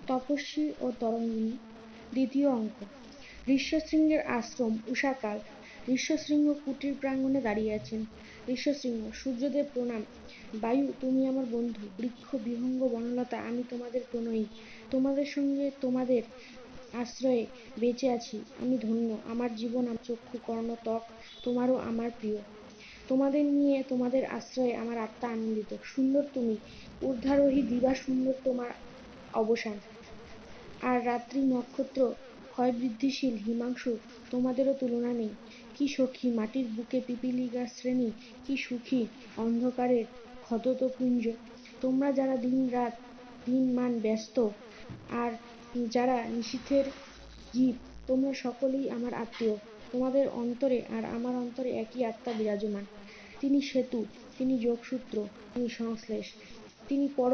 তপস্বী ও তরঙ্গিনী। দ্বিতীয় অঙ্ক। ঋষ্যশৃঙ্গের আশ্রম, উষাকাল। ঋষ্যশৃঙ্গ কুটির প্রাঙ্গণে দাঁড়িয়ে আছেন। ঋষ্যশৃঙ্গ: সূর্যদেব প্রণাম। বায়ু, তুমি আমার বন্ধু। বৃক্ষ, বিহঙ্গ, বনলতা, আমি তোমাদের প্রণয়ী। তোমাদের সঙ্গে, তোমাদের আশ্রয়ে বেঁচে আছি আমি ধন্য। আমার জীবন, আমার চক্ষু, কর্ণ, ত্বক তোমারও আমার প্রিয়। তোমাদের নিয়ে, তোমাদের আশ্রয়ে আমার আত্মা আনন্দিত। সুন্দর তুমি, ঊর্ধ্বারোহী দিবা, সুন্দর তোমার অবসান। আর রাত্রি নক্ষত্র ক্ষয়বৃদ্ধিশীল হিমাংশু, তোমাদেরও তুলনা নেই। কি সখী মাটির বুকে পিপীলিকার শ্রেণী, কি সুখী অন্ধকারের ক্ষততপুঞ্জ। তোমরা যারা দিন রাত দিনমান ব্যস্ত, আর যারা নিশীথের জীব, তোমরা সকলেই আমার আত্মীয়। তোমাদের অন্তরে আর আমার অন্তরে একই আত্মা বিরাজমান। তিনি সেতু, তিনি যোগসূত্র, তিনি সংশ্লেষ, তিনি পর।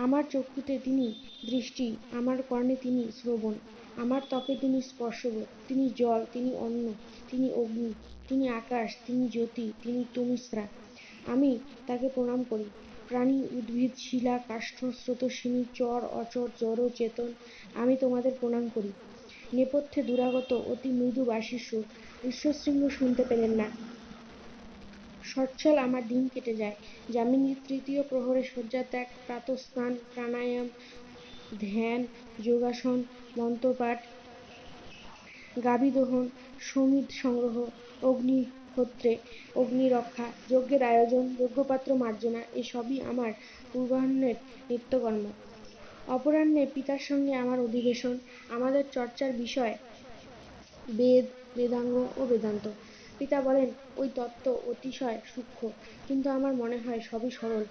আমার চক্ষুতে তিনি দৃষ্টি, আমার কর্ণে তিনি শ্রবণ, আমার ত্বকে তিনি স্পর্শবোধ। তিনি জল, তিনি অন্ন, তিনি অগ্নি, তিনি আকাশ, তিনি জ্যোতি, তিনি তমিশ্রা। আমি তাকে প্রণাম করি। প্রাণী, উদ্ভিদ, শিলা, কাষ্ঠ, স্রোতস্বিনী, চর, অচর, জড়, চেতন, আমি তোমাদের প্রণাম করি। নেপথ্যে দূরাগত অতি মৃদু বাঁশির সুর। ঋষ্যশৃঙ্গ শুনতে পেলেন না। সচ্ছল আমার দিন কেটে যায়। যামিনীর তৃতীয় প্রহরে শয্যাত্যাগ, প্রাতঃস্নান, প্রাণায়াম, ধ্যান, যোগাসন, মন্ত্রপাঠ, গাভীদোহন, সমিধ সংগ্রহ, অগ্নিহোত্রে অগ্নিরক্ষা, যজ্ঞের আয়োজন, যজ্ঞপাত্র মার্জনা, এসবই আমার পূর্বাহ্নের নিত্যকর্ম। অপরাহ্নে পিতার সঙ্গে আমার অধিবেশন। আমাদের চর্চার বিষয় বেদ, বেদাঙ্গ ও বেদান্ত। পিতা বলেন, ওই তত্ত্ব অতিশয় সূক্ষ্ম, কিন্তু আমার মনে হয় সবই সরল,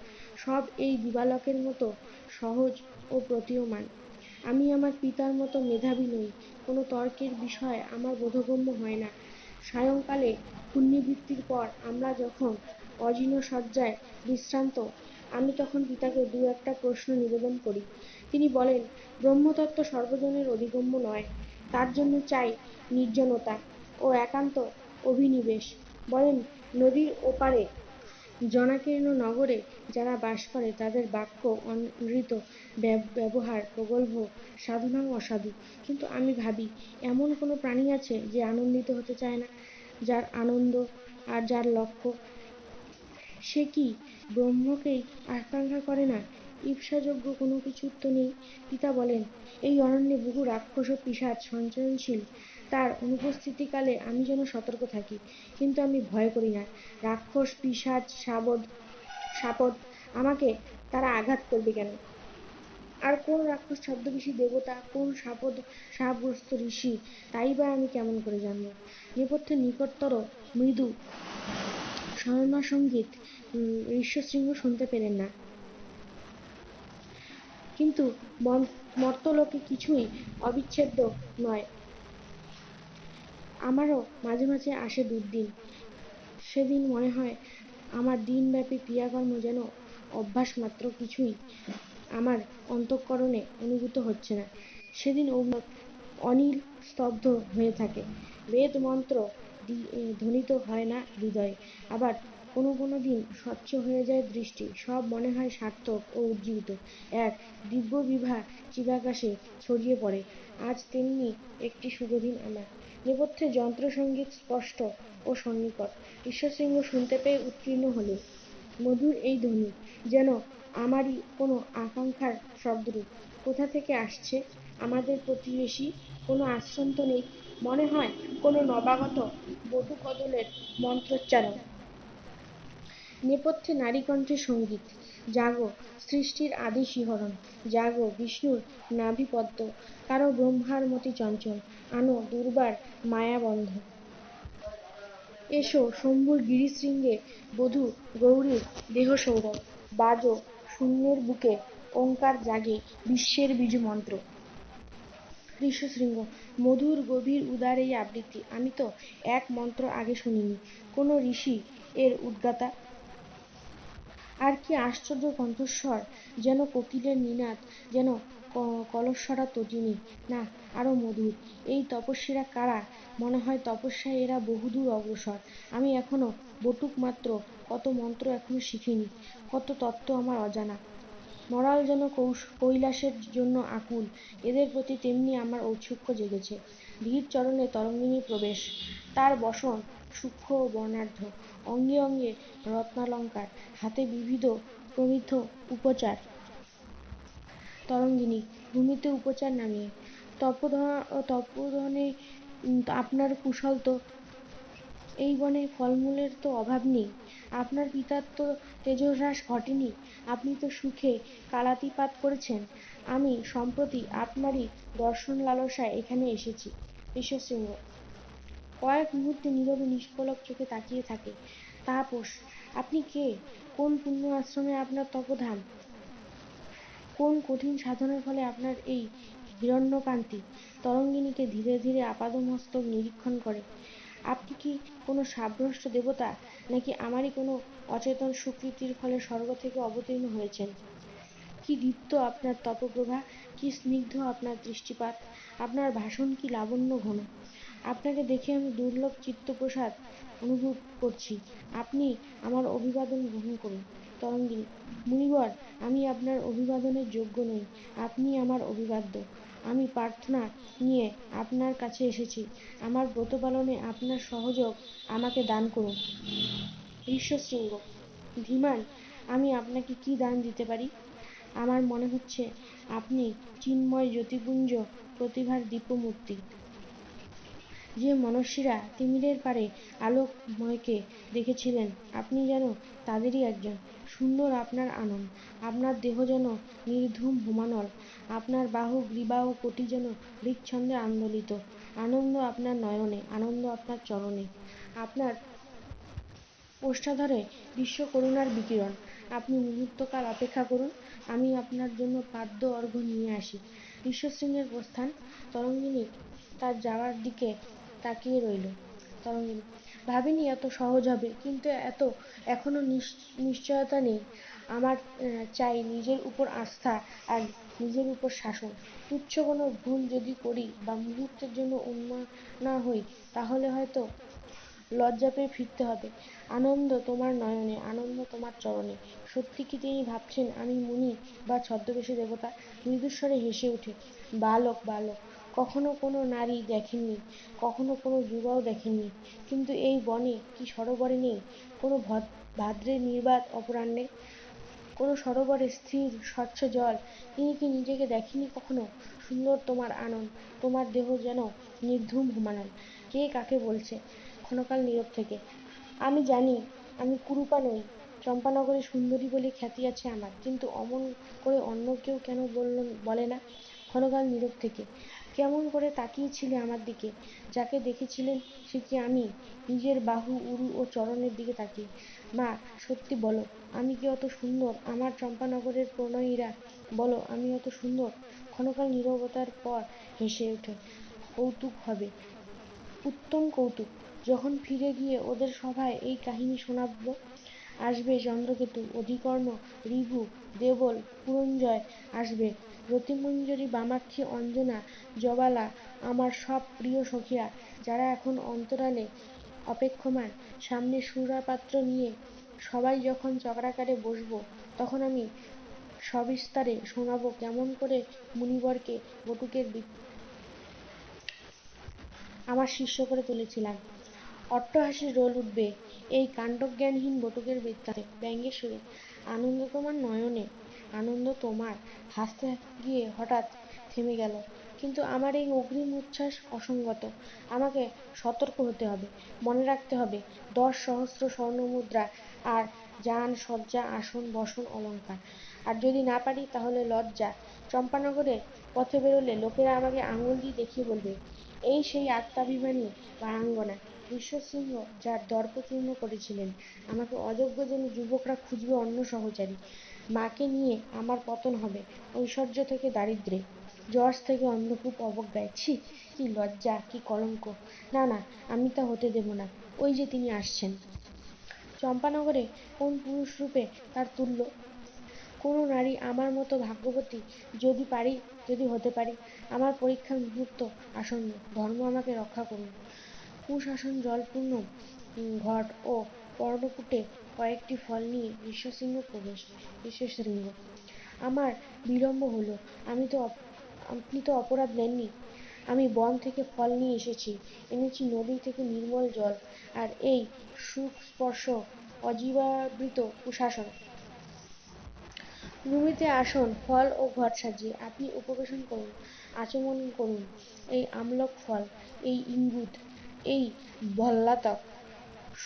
সব এই দিবালোকের মতো সহজ ও প্রতীয়মান। আমি আমার পিতার মতো মেধাবী নই, কোনো তর্কের বিষয় আমার বোধগম্য হয় না। সায়ংকালে পুণ্যবৃত্তির পর আমরা যখন অজিন শয্যায় বিশ্রান্ত, আমি তখন পিতাকে দু একটা প্রশ্ন নিবেদন করি। তিনি বলেন, ব্রহ্মতত্ত্ব সর্বজনের অধিগম্য নয়, তার জন্য চাই নির্জনতা ও একান্ত অভিনিবেশ। বলেন, নদীর ওপারে জনাকীর্ণ নগরে যারা বাস করে, তাদের বাক্য অনৃত, ব্যবহার প্রগল্ভ, সাধনাও অসাধু। কিন্তু আমি ভাবি, এমন কোনো প্রাণী আছে যে আনন্দিত হতে চায় না, যার আনন্দ আর যার লক্ষ্য, সে কি ব্রহ্মকেই আকাঙ্ক্ষা করে না? ঈর্ষাযোগ্য কোনো কিছুর তো নেই। পিতা বলেন, এই অরণ্যে বহু রাক্ষস ও পিশাচ সঞ্চরণশীল। তার অনুপস্থিতিকালে আমি যেন সতর্ক থাকি, কিন্তু আমি ভয় করি না। রাক্ষস, পিশাচ, সাপদ, আমাকে তারা আঘাত করবে কেন? আর কোন রাক্ষস ছদ্মবেশী দেবতা, কোন সাপগ্রস্ত ঋষি, তাই বা আমি কেমন করে জানব? নেপথ্যে নিকটতর মৃদু স্বর্ণসঙ্গীত। ঋষ্যশৃঙ্গ শুনতে পেলেন না, কিন্তু মর্ত্যলোকে কিছুই অবিচ্ছেদ্য নয়। আমারও মাঝে মাঝে আসে দুর্দিন। সেদিন মনে হয় আমার দিনব্যাপী ক্রিয়াকর্ম যেন অভ্যাস মাত্র, কিছুই আমার অন্তঃকরণে অনুভূত হচ্ছে না। সেদিন অনিল স্তব্ধ হয়ে থাকে। বেদ মন্ত্র ধ্বনিত হয় না হৃদয়ে। আবার কোনো কোনো দিন স্বচ্ছ হয়ে যায় দৃষ্টি, সব মনে হয় সার্থক ও উজ্জীবিত। এক দিব্য বিভা চিদাকাশে ছড়িয়ে পড়ে। আজ তেমনি একটি শুভ দিন আমার। নেপথ্যে যন্ত্রসঙ্গীত স্পষ্ট ও সন্নিকট। ঋষ্যশৃঙ্গ শুনতে পেয়ে উত্তীর্ণ হলেন। মধুর এই ধ্বনি যেন আমারই কোনো আকাঙ্ক্ষার শব্দরূপ। কোথা থেকে আসছে? আমাদের প্রতিবেশী কোনো আশ্রম তো নেই, মনে হয় কোনো নবাগত বটুকদলের মন্ত্রোচ্চারণ। নেপথ্যে নারীকণ্ঠের সঙ্গীত। জাগো, সৃষ্টির আদি শিহরণ, জাগো বিষ্ণুর নাভিপদ্ম, কারো ব্রহ্মার মতি চঞ্চল, আনো দুর্বার মায়াবন্ধ। এসো শম্ভুর গিরিশৃঙ্গে বধূ গৌরীর দেহসৌরভ, বাজো শূন্যের বুকে ওঙ্কার জাগে বিশ্বের বীজমন্ত্র। ঋষ্যশৃঙ্গ: মধুর গভীর উদার এই আবৃত্তি আমি তো এক মন্ত্র আগে শুনিনি। কোন ঋষি এর উদ্গাতা? আর কি আশ্চর্য কণ্ঠস্বর, যেন কোকিলের নিনাদ, যেন কলস্বরা তটিনী। না, আরো মধুর। এই তপস্বীরা কারা? মনে হয় তপস্যায় এরা বহুদূর অগ্রসর। আমি এখনো বটুক মাত্র, কত মন্ত্র এখনো শিখিনি, কত তত্ত্ব আমার অজানা। মরাল যেন কৈলাসের জন্য আকুল, এদের প্রতি তেমনি আমার ঔৎসুক্য জেগেছে। ধীর চরণে তরঙ্গিনী প্রবেশ, তার বসন সূক্ষ্ম ও বর্ণাঢ্য, অঙ্গে অঙ্গে রত্নালঙ্কার, হাতে বিবিধ প্রমিথ উপচার। তরঙ্গিনী ভূমিতে উপচার নামিয়ে তপোধনে আপনার কুশল তো? এই বনে ফলমূলের তো অভাব নেই, আপনার পিতার তো তেজহ্রাস ঘটেনি, আপনি তো সুখে কালাতিপাত করেছেন। আমি সম্প্রতি আপনারই দর্শন লালসায় এখানে এসেছি। ঋষ্যশৃঙ্গ কয়েক মুহূর্তে নীরবে নিষ্পলক চোখে তাকিয়ে থাকে। তাপস, আপনি কে? কোন পুণ্য আশ্রমে আপনার তপধাম? কোন কঠিন সাধনার ফলে আপনার এই হিরণ্যকান্তি? তরঙ্গিনীকে ধীরে ধীরে আপাদমস্তক নিরীক্ষণ করে। আপনি কি কোনো শাপগ্রস্ত দেবতা, নাকি আমারই কোনো অচেতন সুকৃতির ফলে স্বর্গ থেকে অবতীর্ণ হয়েছেন? কি দীপ্ত আপনার তপপ্রভা, কি স্নিগ্ধ আপনার দৃষ্টিপাত, আপনার ভাষণ কি লাবণ্য ঘন! আপনাকে দেখে আমি দুর্লভ চিত্তপ্রসাদ অনুভব করছি। আপনি আমার অভিবাদন গ্রহণ করুন। তরঙ্গিনী মুনিবর, আমি আপনার অভিবাদনের যোগ্য নই, আপনি আমার অভিবাদ্য। আমি প্রার্থনা নিয়ে আপনার কাছে এসেছি, আমার ব্রত পালনে আপনার সহযোগ আমাকে দান করুন। ঋষ্যশৃঙ্গ ধীমান, আমি আপনাকে কি দান দিতে পারি? আমার মনে হচ্ছে আপনি চিন্ময় জ্যোতিপুঞ্জ প্রতিভার দিব্যমূর্তি। যে মনস্বীরা তিমিরের পারে আলোকময়কে দেখেছিলেন, আপনি যেন তাদেরই একজন। সুন্দর আপনার আনন, আপনার দেহ যেন নির্ধূম হোমানল, আপনার বাহু গ্রীবা ও কোটি যেন হৃচ্ছন্দে আন্দোলিত। আনন্দ আপনার নয়নে, আনন্দ আপনার চরণে, আপনার ওষ্ঠাধরে বিশ্বকরুণার বিকিরণ। আপনি মুহূর্তকাল অপেক্ষা করুন, আমি আপনার জন্য পাদ্য অর্ঘ্য নিয়ে আসি। ঋষ্যশৃঙ্গের প্রস্থান। তরঙ্গিনী তার যাওয়ার দিকে তাকিয়ে রইল। তরঙ্গিনী ভাবিনি এত সহজ হবে, কিন্তু এত এখনো নিশ্চয়তা নেই। আমার চাই নিজের উপর আস্থা আর নিজের উপর শাসন। তুচ্ছ কোনো ভুল যদি করি বা মুহূর্তের জন্য উন্মাদনা হই, তাহলে হয়তো লজ্জা পেয়ে ফিরতে হবে। আনন্দ তোমার নয়নে, আনন্দ তোমার চরণে। সত্যি কি তিনি ভাবছেন আমি মুনি বা ছদ্মবেশী দেবতা? মৃদুস্বরে হেসে উঠে, বালক বালক, কখনো কোনো নারী দেখেননি, কখনো কোনো যুবাও দেখেননি, কিন্তু এই বনে কি সরোবরে নেই কোনো ভাদ্রে নির্বাত অপরাহ্নে, কোনো সরোবরে স্থির স্বচ্ছ জল? তিনি কি নিজেকে দেখেনি কখনো? সুন্দর তোমার আনন, তোমার দেহ যেন নির্ধূম হোমানল। কে কাকে বলছে? ক্ষণকাল নীরব থেকে। আমি জানি আমি কুরূপা নই, চম্পানগরে সুন্দরী বলে খ্যাতি আছে আমার, কিন্তু অমন করে অন্য কেউ কেন বলে না? ক্ষণকাল নীরব থেকে। কেমন করে তাকিয়েছিলে আমার দিকে? যাকে দেখেছিলেন সে কি আমি? নিজের বাহু, উরু ও চরণের দিকে তাকিয়ে। মা, সত্যি বলো, আমি কি অত সুন্দর? আমার চম্পানগরের প্রণয়ীরা, বলো আমি অত সুন্দর? ক্ষণকাল নীরবতার পর হেসে ওঠে। কৌতুক হবে, উত্তম কৌতুক। যখন ফিরে গিয়ে ওদের সভায় এই কাহিনী শোনাব, আসবে চন্দ্রকেতু, অধিকর্ণ, ঋভু, দেবল, পুরঞ্জয় আসবে, রতিমঞ্জরি, বামাক্ষী, অঞ্জনা, জবালা, আমার সব প্রিয় সখীরা, যারা এখন অন্তরালে অপেক্ষমাণ। সামনে সুরাপাত্র নিয়ে সবাই যখন চক্রাকারে বসবো, তখন আমি সবিস্তারে শোনাবো কেমন করে মুনিবরকে বটুকের আমার শিষ্য করে তুলেছিলাম। অট্টহাসির রোল উঠবে এই কাণ্ডজ্ঞানহীন বটুকের বৃত্তান্তে। ব্যঙ্গের সুরে, আনন্দ তোমার নয়নে, আনন্দ তোমার। হাসতে গিয়ে হঠাৎ থেমে গেল। কিন্তু আমার এই অগ্রিম উচ্ছ্বাস অসংগত। আমাকে সতর্ক হতে হবে, মনে রাখতে হবে 10,000 স্বর্ণমুদ্রা আর যান সজ্জা আসন বসন অলংকার। আর যদি না পারি, তাহলে লজ্জা। চম্পানগরের পথে বেরোলে লোকেরা আমাকে আঙুল দিয়ে দেখিয়ে বলবে, এই সেই আত্মাভিমানী বারাঙ্গনা। ঋষ্যশৃঙ্গ যার দর্প চূর্ণ করেছিলেন, আমাকে অযোগ্য জেনে যুবকরা খুঁজবে অন্য সহচারী। মাকে নিয়ে আমার পতন হবে ঐশ্বর্য থেকে দারিদ্র্যে, যশ থেকে অন্ধকূপ অবজ্ঞায়। ছি, কি লজ্জা, কি কলঙ্ক! না না, আমি তা হতে দেব না। ওই যে তিনি আসছেন। চম্পানগরে কোন পুরুষরূপে তার তুল্য? কোন নারী আমার মতো ভাগ্যবতী? যদি পারি, যদি হতে পারি। আমার পরীক্ষার মুহূর্ত আসন্ন, ধর্ম আমাকে রক্ষা করুন। কুশাসন জলপূর্ণ ঘট ও পর্ণকুটে কয়েকটি ফল নিয়ে ঋষ্যশৃঙ্গ প্রবেশ। ঋষ্যশৃঙ্গ আমার বিলম্ব হলো। আপনি তো অপরাধ নেননি। আমি বন থেকে ফল নিয়ে এসেছি, এনেছি নদী থেকে নির্মল জল, আর এই সুস্পর্শ অজীবামৃত কুশাসন। ভূমিতে আসন, ফল ও ঘট সাজিয়ে আপনি উপবেশন করুন, আচমন করুন। এই আমলক ফল, এই ইঙ্গুদ, এই ভল্লাতক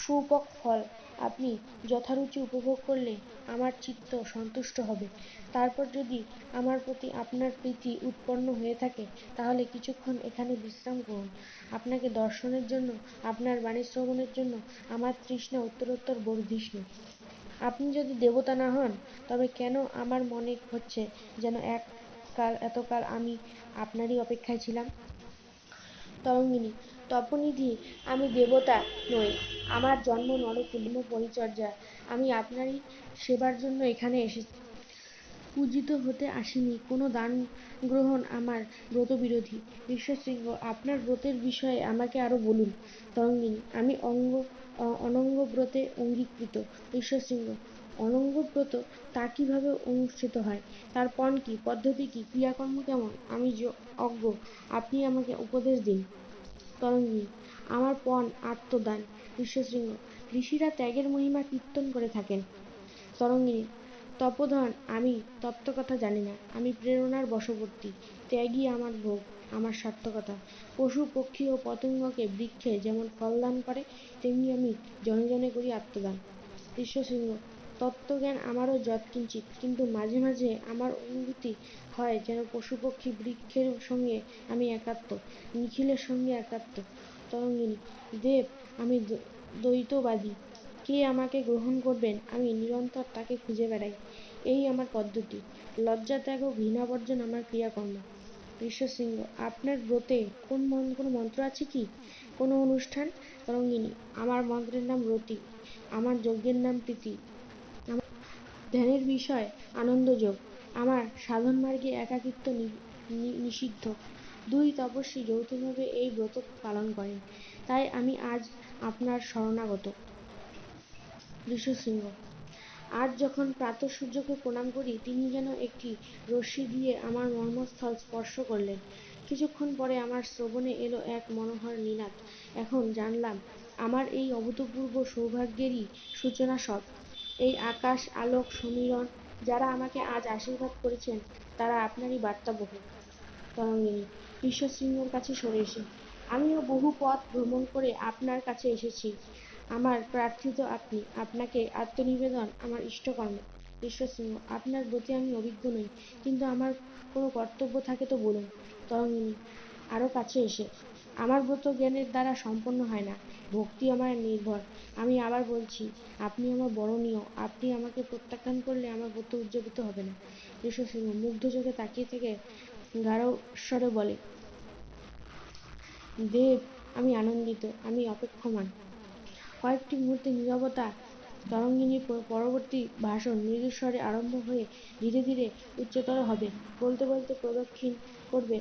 সুপক ফল আপনি যথারুচি উপভোগ করলে আমার চিত্ত সন্তুষ্ট হবে। তারপর যদি আমার প্রতি আপনার প্রীতি উৎপন্ন হয়ে থাকে, তাহলে কিছুক্ষণ এখানে বিশ্রাম করুন। আপনাকে দর্শনের জন্য, আপনার বাণী শ্রবণের জন্য আমার তৃষ্ণা উত্তরোত্তর বর্ধিষ্ণু। আপনি যদি দেবতা না হন, তবে কেন আমার মনে হচ্ছে যেন এতকাল আমি আপনারই অপেক্ষায় ছিলাম। তরঙ্গিনী, তপোনিধি, আমি দেবতা নই। আমার জন্ম নরকুল, পরিচর্যা। আমি আপনারই সেবার জন্য এখানে এসেছি। পূজিত হতে আসিনি। কোনো দান গ্রহণ আমার ব্রতবিরোধী। ঋষ্যশৃঙ্গ, আপনার ব্রতের বিষয়ে আমাকে আরো বলুন। তরঙ্গিনী, আমি অনঙ্গ ব্রতে অঙ্গীকৃত। ঋষ্যশৃঙ্গ, অনঙ্গ ব্রত তা কিভাবে অনুষ্ঠিত হয়? তার পণ কি, পদ্ধতি কি, ক্রিয়াকর্ম কেমন? আমি অজ্ঞ, আপনি আমাকে উপদেশ দিন। তরঙ্গিনী, আমার পণ আত্মদান। ঋষ্যশৃঙ্গ, ঋষিরা ত্যাগের মহিমা কীর্তন করে থাকেন। তরঙ্গিনী, তপোধন, আমি তত্ত্বকথা জানি না। আমি প্রেরণার বশবর্তী। ত্যাগই আমার ভোগ, আমার সার্থকতা। পশু পক্ষী ও পতঙ্গকে বৃক্ষে যেমন ফল দান করে, তেমনি আমি জনে জনে করি আত্মদান। ঋষ্যশৃঙ্গ, তত্ত্বজ্ঞান আমারও যৎকিঞ্চিৎ, কিন্তু মাঝে মাঝে আমার অনুভূতি হয় যেন পশু পক্ষী বৃক্ষের সঙ্গে আমি একাত্ম, নিখিলের সঙ্গে একাত্ম। তরঙ্গিনী, দেব, আমি দ্বৈতবাদী। কে আমাকে গ্রহণ করবেন, আমি নিরন্তর তাকে খুঁজে বেড়াই। এই আমার পদ্ধতি। লজ্জা ত্যাগ ও ঘৃণাবর্জন আমার ক্রিয়াকর্ম। ঋষ্যশৃঙ্গ, আপনার ব্রতে কোনো মন্ত্র আছে কি, কোনো অনুষ্ঠান? তরঙ্গিনী, আমার মন্ত্রের নাম রতি, আমার যজ্ঞের নাম প্রীতি, আমার ধ্যানের বিষয় আনন্দযোগ, আমার সাধন মার্গে একাকিত্ব নিষিদ্ধ। দুই তপস্বী যৌথভাবে এই ব্রত পালন করেন, তাই আমি আজ আপনার শরণাগত। ঋষ্যশৃঙ্গ, আজ যখন প্রাতঃসূর্যকে প্রণাম করি, তিনি যেন একটি রশ্মি দিয়ে আমার মর্মস্থল স্পর্শ করলেন। কিছুক্ষণ পরে আমার শ্রবণে এলো এক মনোহর নিনাদ। এখন জানলাম আমার এই অভূতপূর্ব সৌভাগ্যেরই সূচনা সব। এই আকাশ আলোক সমীরণ যারা আমাকে আজ আশীর্বাদ করেছেন, তারা আপনারই বার্তাবহ। তরঙ্গিনী, ঋষ্যশৃঙ্গের কাছে সরে এসে, আমিও বহু পথ ভ্রমণ করে আপনার কাছে এসেছি। আমার প্রার্থিত আপনি, আপনাকে আত্মনিবেদন আমার ইষ্টকর্ম। ঋষ্যশৃঙ্গ, আপনার ব্রতে আমি অভিজ্ঞ নই, কিন্তু আমার কোনো কর্তব্য থাকে তো বলুন। তরঙ্গিনী, আরো কাছে এসে, আমার ব্রত জ্ঞানের দ্বারা সম্পন্ন হয় না, ভক্তি আমার নির্ভর। আমি আবার বলছি, আপনি আমার বরণীয়। আপনি আমাকে প্রত্যাখ্যান করলে আমার ব্রত উদযাপিত হবে না। ঋষ্যশৃঙ্গ মুগ্ধ চোখে তাকিয়ে থেকে গাঢ় স্বরে বলে, দেব, আমি আনন্দিত, আমি অপেক্ষমান। কয়েকটি মুহূর্তে নীরবতা। তরঙ্গিনীর পরবর্তী ভাষণ মৃদুস্বরে আরম্ভ হয়ে ধীরে ধীরে উচ্চতর হবে। বলতে বলতে প্রদক্ষিণ করবে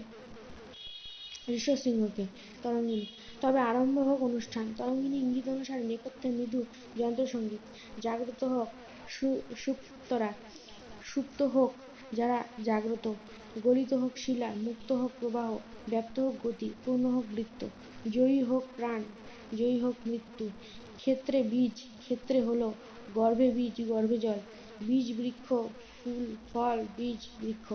ঋষ্যশৃঙ্গকে। তরঙ্গিনী, তবে আরম্ভ হোক অনুষ্ঠান। তরঙ্গিনী ইঙ্গিত অনুসারে নেপথ্যে মৃদু যন্ত্রসঙ্গীত। জাগ্রত হোক সুপ্তরা, সুপ্ত হোক যারা জাগ্রত, গলিত হোক শিলা, মুক্ত হোক প্রবাহ, ব্যাপ্ত হোক গতি, পূর্ণ হোক বৃত্ত, জয়ী হোক প্রাণ, জয়ী হোক মৃত্যু। ক্ষেত্রে বীজ, ক্ষেত্রে হলো, গর্ভে বীজ, গর্ভে জল, বীজ বৃক্ষ, ফুল ফল, বীজ বৃক্ষ।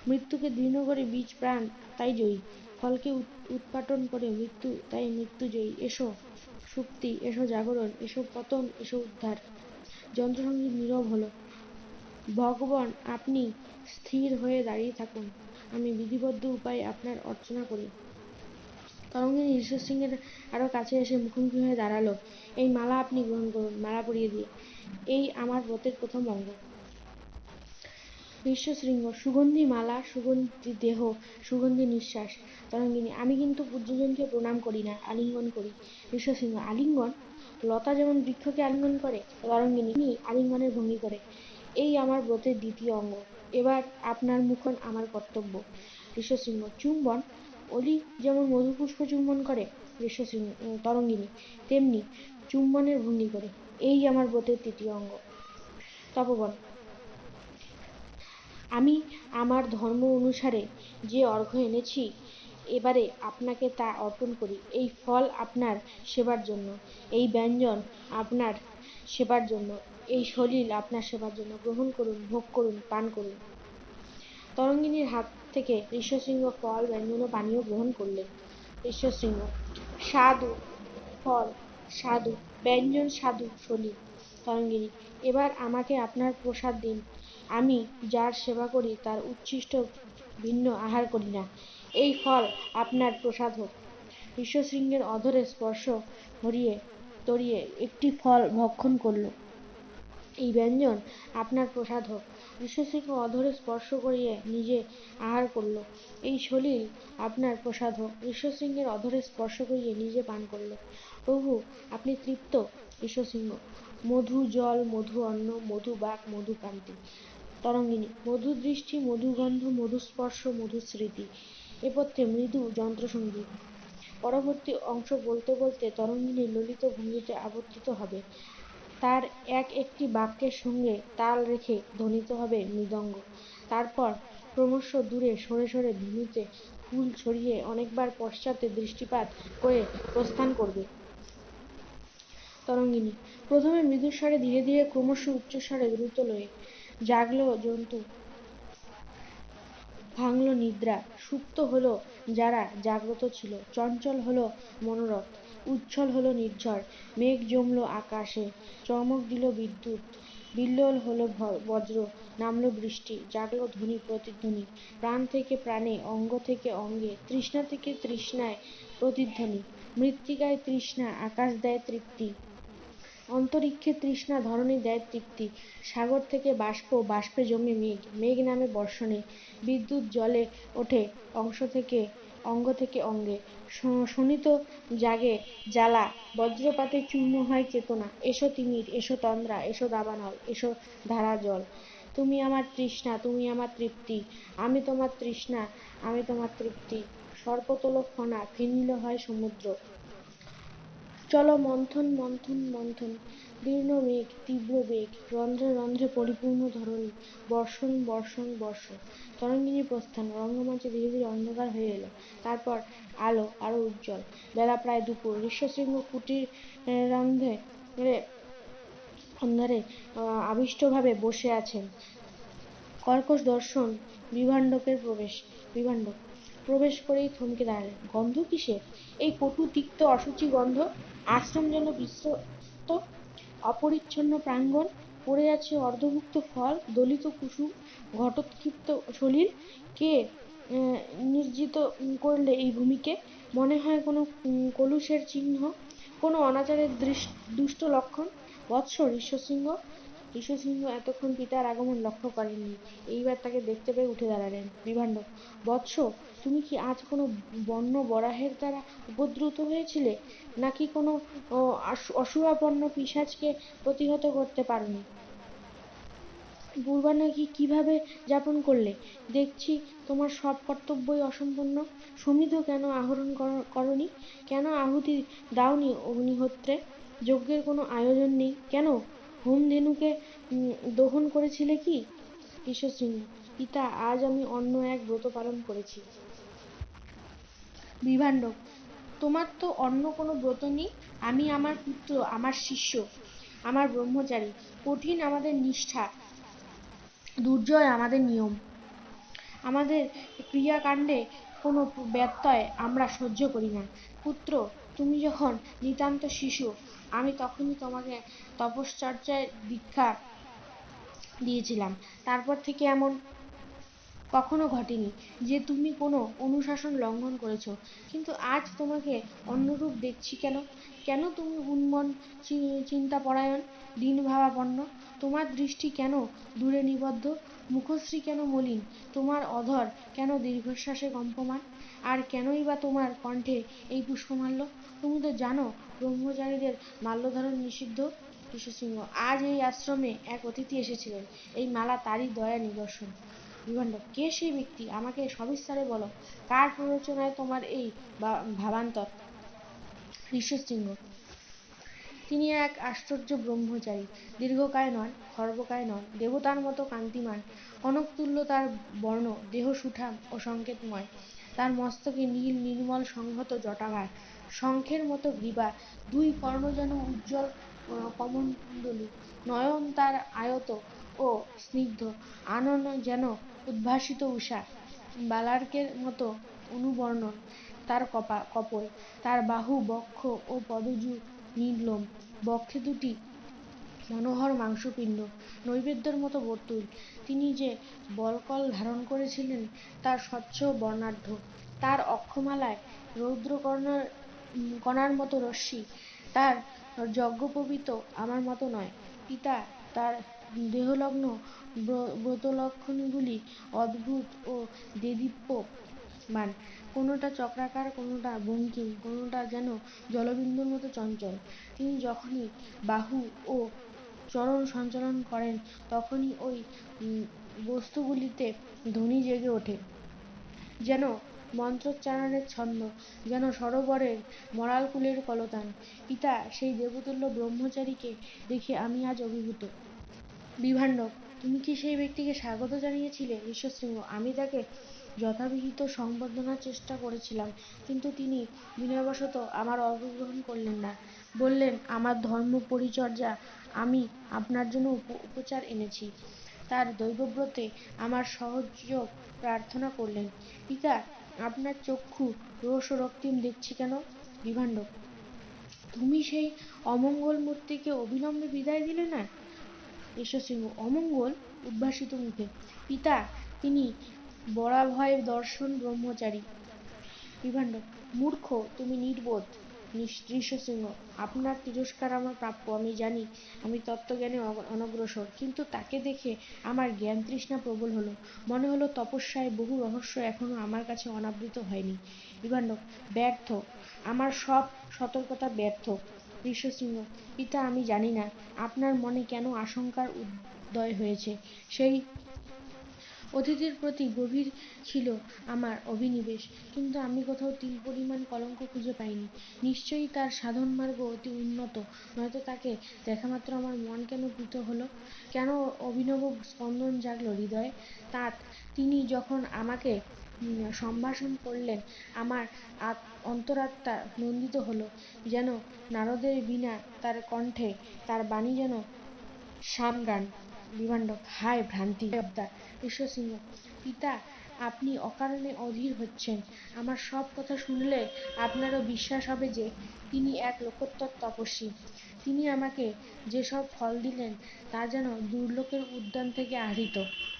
মৃত্যুকে দীর্ণ করে বীজ প্রাণ, তাই জয়ী। ফলকে উৎপাটন করে মৃত্যু, তাই মৃত্যু জয়ী। এসো সুপ্তি, এসো জাগরণ, এসো পতন, এসো উদ্ধার। যন্ত্রসঙ্গীত নীরব হলো। ভগবান, আপনি স্থির হয়ে দাঁড়িয়ে থাকুন, আমি বিধিবদ্ধ উপায়ে আপনার অর্চনা করি। তরঙ্গিনী ঋষ্যশৃঙ্গের আরো কাছে এসে মুখোমুখি হয়ে দাঁড়ালো। এই মালা আপনি গ্রহণ করুন, মালা পরিয়ে দিয়ে। এই আমার ব্রতের প্রথম অঙ্গ। ঋষ্যশৃঙ্গ, সুগন্ধি মালা, সুগন্ধি দেহ, সুগন্ধি নিঃশ্বাস। তরঙ্গিনী, আমি কিন্তু পূজ্যজনকে প্রণাম করি না, আলিঙ্গন করি। ঋষ্যশৃঙ্গ, আলিঙ্গন? লতা যেমন বৃক্ষকে আলিঙ্গন করে, তরঙ্গিনী আলিঙ্গনের ভঙ্গি করে। এই আমার ব্রতের দ্বিতীয় অঙ্গ। এবার আপনার মুখন আমার কর্তব্য। ঋষ্যশৃঙ্গ, চুম্বন? অলি যেমন মধুপুষ্প চুম্বন করে, ঋষ্যশৃঙ্গ তরঙ্গিনী তেমনি চুম্বনের ভঙ্গি করে। এই আমার ব্রতের তৃতীয় অঙ্গ। তপোবন, আমি আমার ধর্ম অনুসারে যে অর্ঘ্য এনেছি, এবারে আপনাকে তা অর্পণ করি। এই ফল আপনার সেবার জন্য, এই ব্যঞ্জন আপনার সেবার জন্য, এই সলিল আপনার সেবার জন্য। গ্রহণ করুন, ভোগ করুন, পান করুন। তরঙ্গিনীর হাত থেকে ঋষ্যশৃঙ্গ ফল, ব্যঞ্জন ও পানীয় গ্রহণ করলেন। ঋষ্যশৃঙ্গ: সাধু, ফল সাধু, ব্যঞ্জন সাধু, সলিল। তরঙ্গিনী: এবার আমাকে আপনার প্রসাদ দিন। আমি যার সেবা করি তার উচ্ছিষ্ট ভিন্ন আহার করি না। এই ফল আপনার প্রসাদ হোক। ঋষ্যশৃঙ্গের অধরে স্পর্শ তরিয়ে একটি ফল ভক্ষণ করল। এই ব্যঞ্জন আপনার প্রসাদ হোক। ঋষ্যশৃঙ্গ অধরে স্পর্শ করিয়ে নিজে আহার করল। এই সলিল আপনার প্রসাদ হোক। ঋষ্যশৃঙ্গের অধরে স্পর্শ করিয়ে নিজে পান করল। প্রভু, আপনি তৃপ্ত? ঋষ্যশৃঙ্গ: মধু জল, মধু অন্ন, মধু বাক, মধু কান্তি। তরঙ্গিনী: মধু দৃষ্টি, মধু গন্ধ, মধু স্পর্শ, মধু স্মৃতি। এপথ্যে মৃদু যন্ত্রসঙ্গীত। পরবর্তী অংশ বলতে বলতে তরঙ্গিনী ললিত ভঙ্গিতে আবর্তিত হবে। তার এক একটি বাক্যের সঙ্গে তাল রেখে ধ্বনিত হবে মৃদঙ্গ। তারপর ক্রমশ দূরে সরে সরে ধনুতে ফুল ছড়িয়ে অনেকবার পশ্চাতে দৃষ্টিপাত করে প্রস্থান করবে। তরঙ্গিনী: প্রথমে মৃদুস্বরে, ধীরে ধীরে, ক্রমশ উচ্চস্বরে, দ্রুত লয়ে। জাগল জন্তু, ভাঙল নিদ্রা, সুপ্ত হলো যারা জাগ্রত ছিল। চঞ্চল হলো মনোরথ, উচ্ছল হলো নির্ঝর। মেঘ জমল আকাশে, চমক দিল বিদ্যুৎ, বিল্বল হলো বজ্র, নামল বৃষ্টি। জাগল ধ্বনি প্রতিধ্বনি, প্রাণ থেকে প্রাণে, অঙ্গ থেকে অঙ্গে, তৃষ্ণা থেকে তৃষ্ণায় প্রতিধ্বনি। মৃত্তিকায় তৃষ্ণা, আকাশ দেয় তৃপ্তি, অন্তরিক্ষে তৃষ্ণা, ধরণী দেয় তৃপ্তি। সাগর থেকে বাষ্প, বাষ্পে জমে মেঘ, মেঘ নামে বর্ষণে। বিদ্যুৎ জ্বলে ওঠে অঙ্গ থেকে অঙ্গে। শোণিত জাগে জ্বালা, বজ্রপাতে চূর্ণ হয় চেতনা। এসো তিমির, এসো তন্দ্রা, এসো দাবানল, এসো ধারা জল। তুমি আমার তৃষ্ণা, তুমি আমার তৃপ্তি, আমি তোমার তৃষ্ণা, আমি তোমার তৃপ্তি। সর্পতোলক ফণা, ফেনিল হয় সমুদ্র। চলো মন্থন মন্থন মন্থন, দীর্ণ মেঘ, তীব্র বেগ, রন্ধ্রে রন্ধ্রে পরিপূর্ণ ধরণী। বর্ষণ বর্ষণ বর্ষণ। তরঙ্গিনীর প্রস্থান। রঙ্গমঞ্চে ধীরে ধীরে অন্ধকার হয়ে এলো। তারপর আলো আরো উজ্জ্বল। বেলা প্রায় দুপুর। ঋষ্যশৃঙ্গ কুটির অন্ধারে আবিষ্টভাবে বসে আছেন। কর্কশ দর্শন বিভাণ্ডকের প্রবেশ। বিভাণ্ডক প্রবেশ করেই থমকে দাঁড়ালেন। গন্ধ কিসের? এই কটু তিক্ত অশুচি গন্ধ! আশ্রম যেন বিস্তৃত, অপরিচ্ছন্ন প্রাঙ্গণ। পড়ে আছে অর্ধভুক্ত ফল, দলিত কুসুম, ঘটোৎক্ষিপ্ত সলিল। কে নির্জিত করলে এই ভূমিকে? মনে হয় কোনো কলুষের চিহ্ন, কোনো অনাচারের দুষ্ট লক্ষণ। বৎস ঋষ্যশৃঙ্গ! ঋষ্যশৃঙ্গ এতক্ষণ পিতার আগমন লক্ষ্য করেননি, এইবার তাকে দেখতে পেয়ে উঠে দাঁড়ালেন। বিভাণ্ডক: বৎস, তুমি কি আজ কোনো বন্য বরাহের দ্বারা উপদ্রুত হয়েছিলে, নাকি কোনো অসূয়াপন্ন পিশাচকে প্রতিহত করতে পারোনি? পূর্বাহ্ন কিভাবে যাপন করলে? দেখছি তোমার সব কর্তব্যই অসম্পূর্ণ। সমিধ কেন আহরণ করনি? কেন আহুতি দাওনি অগ্নিহোত্রে? যজ্ঞের কোনো আয়োজন নেই কেন? হোমধেনুকে দহন করেছিলে কি? ঋষ্যশৃঙ্গ: পিতা, আজ আমি অন্য এক ব্রত পালন করেছি। বিভাণ্ডক: তোমার তো অন্য কোনো ব্রত নেই। আমি আমার পুত্র, আমার শিষ্য, আমার ব্রহ্মচারী। কঠিন আমাদের নিষ্ঠা, দুর্জয় আমাদের নিয়ম। আমাদের ক্রিয়াকাণ্ডে কোনো ব্যত্যয় আমরা সহ্য করি না। পুত্র, তুমি যখন নিতান্ত শিশু, আমি তখনই তোমাকে তপশ্চর্যায় দীক্ষা দিয়েছিলাম। তারপর থেকে এমন কখনো ঘটেনি যে তুমি কোনো অনুশাসন লঙ্ঘন করেছ। কিন্তু আজ তোমাকে অন্যরূপ দেখছি কেন? কেন তুমি উন্মন, চিন্তাপরায়ণ, দীনভাবাপন্ন? তোমার দৃষ্টি কেন দূরে নিবদ্ধ? মুখশ্রী কেন মলিন? তোমার অধর কেন দীর্ঘশ্বাসে কম্পমান? আর কেনই বা তোমার কণ্ঠে এই পুষ্পমাল্য? তুমি তো জানো ব্রহ্মচারীদের মাল্যধারণ নিষিদ্ধ। ঋষ্যশৃঙ্গ: আজ এই আশ্রমে এক অতিথি এসেছিলেন, এই মালা তারই দয়া নিদর্শন। বিভাণ্ডক: কে সেই ব্যক্তি? আমাকে সবিস্তারে বলো। কার প্ররোচনায় তোমার এই ভাবান্তর? ঋষ্যশৃঙ্গ: তিনি এক আশ্চর্য ব্রহ্মচারী, দীর্ঘকায় নন, খর্বকায় নন, দেবতার মতো কান্তিমান, কনকতুল্য তার বর্ণ, দেহ সুঠাম ও সংকেতময়, তার মস্তকে নীল নির্মল সংহত জটাভার, শঙ্খের মতো গ্রীবা, দুই কর্ণ যেন উজ্জ্বল কমণ্ডলু, নয়ন তার আয়ত ও স্নিগ্ধ, আনন যেন উদ্ভাসিত উষা, বালার্কের মতো অনুবর্ণন তার কপোল, তার বাহু, বক্ষ ও পদজু নীললোম, বক্ষে দুটি মনোহর মাংসপিণ্ড, নৈবেদ্যের মতো বর্তুল। তিনি যে বলকল ধারণ করেছিলেন তার স্বচ্ছ বর্ণাঢ্য, তার অক্ষমালায় রৌদ্রকণার কণার মতো রশ্মি, তার যজ্ঞোপবীত আমার মতো নয়। পিতা, তার দেহলগ্ন ব্রতলক্ষণগুলি অদ্ভুত ও দেদীপ্যমান, কোনোটা চক্রাকার, কোনোটা বঙ্কিম, কোনোটা যেন জলবিন্দুর মতো চঞ্চল। তিনি যখনই বাহু ও চরণ সঞ্চালন করেন তখনই ওই বস্তুগুলিতে ধ্বনি জেগে ওঠে, যেন মন্ত্রোচ্চারণের ছন্দ, যেন সরোবরের মরালকুলের কলতান। পিতা, সেই দেবতুল্য ব্রহ্মচারীকে দেখে আমি আজ অভিভূত। বিভাণ্ডক, তুমি কি সেই ব্যক্তিকে স্বাগত জানিয়েছিলে? ঋষ্যশৃঙ্গ, আমি তাকে যথাবিহিত সংবর্ধনার চেষ্টা করেছিলাম, কিন্তু তিনি বিনয়বশত আমার অগ্রগ্রহণ করলেন না। বললেন, আমার ধর্ম পরিচর্যা, আমি আপনার জন্য উপচার এনেছি। তার দৈবব্রতে আমার সহযোগ প্রার্থনা করলেন। পিতা, আপনার চক্ষু রোষ ও রক্তিম দেখছি কেন? বিভাণ্ডক, তুমি সেই অমঙ্গল মূর্তিকে অবিলম্বে বিদায় দিলে না? ঋষ্যশৃঙ্গ, অমঙ্গল? উদ্ভাসিত মুখে, পিতা, তিনি বরাভয় দর্শন ব্রহ্মচারী। বিভাণ্ডক, মূর্খ, তুমি নির্বোধ। ঋষ্যশৃঙ্গ, আপনার তিরস্কার আমার প্রাপ্য, আমি জানি আমি তত্ত্বজ্ঞানে অনগ্রসর, কিন্তু তাকে দেখে আমার জ্ঞান তৃষ্ণা প্রবল হলো, মনে হলো তপস্যায় বহু রহস্য এখনো আমার কাছে অনাবৃত হয়নি। বিভাণ্ডক, ব্যর্থ, আমার সব সতর্কতা ব্যর্থ। ঋষ্যশৃঙ্গ, পিতা, আমি জানি না আপনার মনে কেন আশঙ্কার উদয় হয়েছে। সেই অতিথির প্রতি গভীর ছিল আমার অভিনিবেশ, কিন্তু আমি কোথাও তিল পরিমাণ কলঙ্ক খুঁজে পাইনি। নিশ্চয়ই তার সাধনমার্গ অতি উন্নত, নয়তো তাকে দেখামাত্র আমার মন কেন প্রীত হলো, কেন অভিনব স্পন্দন জাগল হৃদয়ে। তাত তিনি যখন আমাকে সম্ভাষণ করলেন, আমার অন্তরাত্মা নন্দিত হলো, যেন নারদের বীণা তার কণ্ঠে, তার বাণী যেন সামগান। বিভাণ্ডক, হায় ভ্রান্তি! ঋষ্যশৃঙ্গ, পিতা, আপনি অকারণে অধীর হচ্ছেন। আমার সব কথা শুনলে আপনারও বিশ্বাস হবে যে তিনি এক লোকোত্তর তপস্বী। তিনি আমাকে যেসব ফল দিলেন তা যেন দুর্লোকের উদ্যান থেকে আহৃত।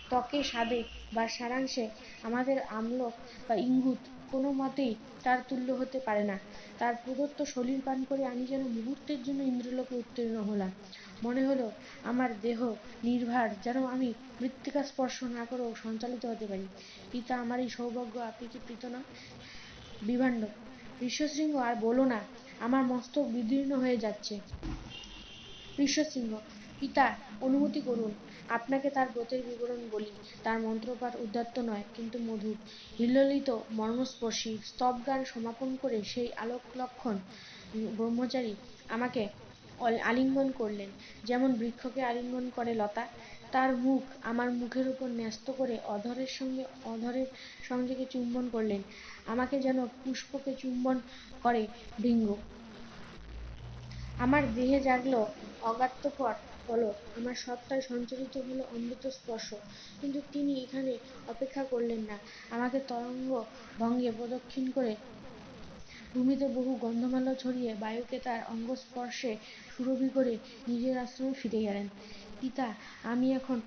ত্বকে, স্বাদে বা সারাংশে আমাদের আমলক বা ইঙ্গুত কোনো মতেই তার তুল্য হতে পারে না। তার প্রদত্ত সলিল পান করে আমি যেন মুহূর্তের জন্য ইন্দ্রলোকে উত্তীর্ণ হলাম। মনে হলো আমার দেহ নির্ভার, যেন আমি মৃত্তিকা স্পর্শ না করেও সঞ্চালিত হতে পারি। পিতা, আমার এই সৌভাগ্য আপনি কি প্রীত নন? বিভাণ্ডক, ঋষ্যশৃঙ্গ, আর বলো না, আমার মস্তক বিদীর্ণ হয়ে যাচ্ছে। ঋষ্যশৃঙ্গ, পিতা, অনুমতি করুন, আপনাকে তার ব্রতের বিবরণ বলি। তার মন্ত্রপাঠ উদাত্ত নয়, কিন্তু মধুর, হিল্লোলিত, মর্মস্পর্শী। স্তবগান সমাপন করে সেই আলোকলক্ষণ ব্রহ্মচারী আমাকে আলিঙ্গন করলেন, যেমন বৃক্ষকে আলিঙ্গন করে লতা। তার মুখ আমার মুখের উপর ন্যস্ত করে অধরের সংযোগে চুম্বন করলেন, আমাকে যেন পুষ্পকে চুম্বন করে ভৃঙ্গ। আমার দেহে জাগল অগাত্মপর পলক, আমার সত্তায় সঞ্চারিত হলো অমৃত স্পর্শ। কিন্তু তিনি এখানে অপেক্ষা করলেন না, আমাকে তরঙ্গ ভঙ্গে প্রদক্ষিণ করে ভূমিতে বহু গন্ধমালা ছড়িয়ে বায়ুকে তার অঙ্গস্পর্শে সুরভি করে নিজের আশ্রমে ফিরে গেলেন। পিতা, আমি এখন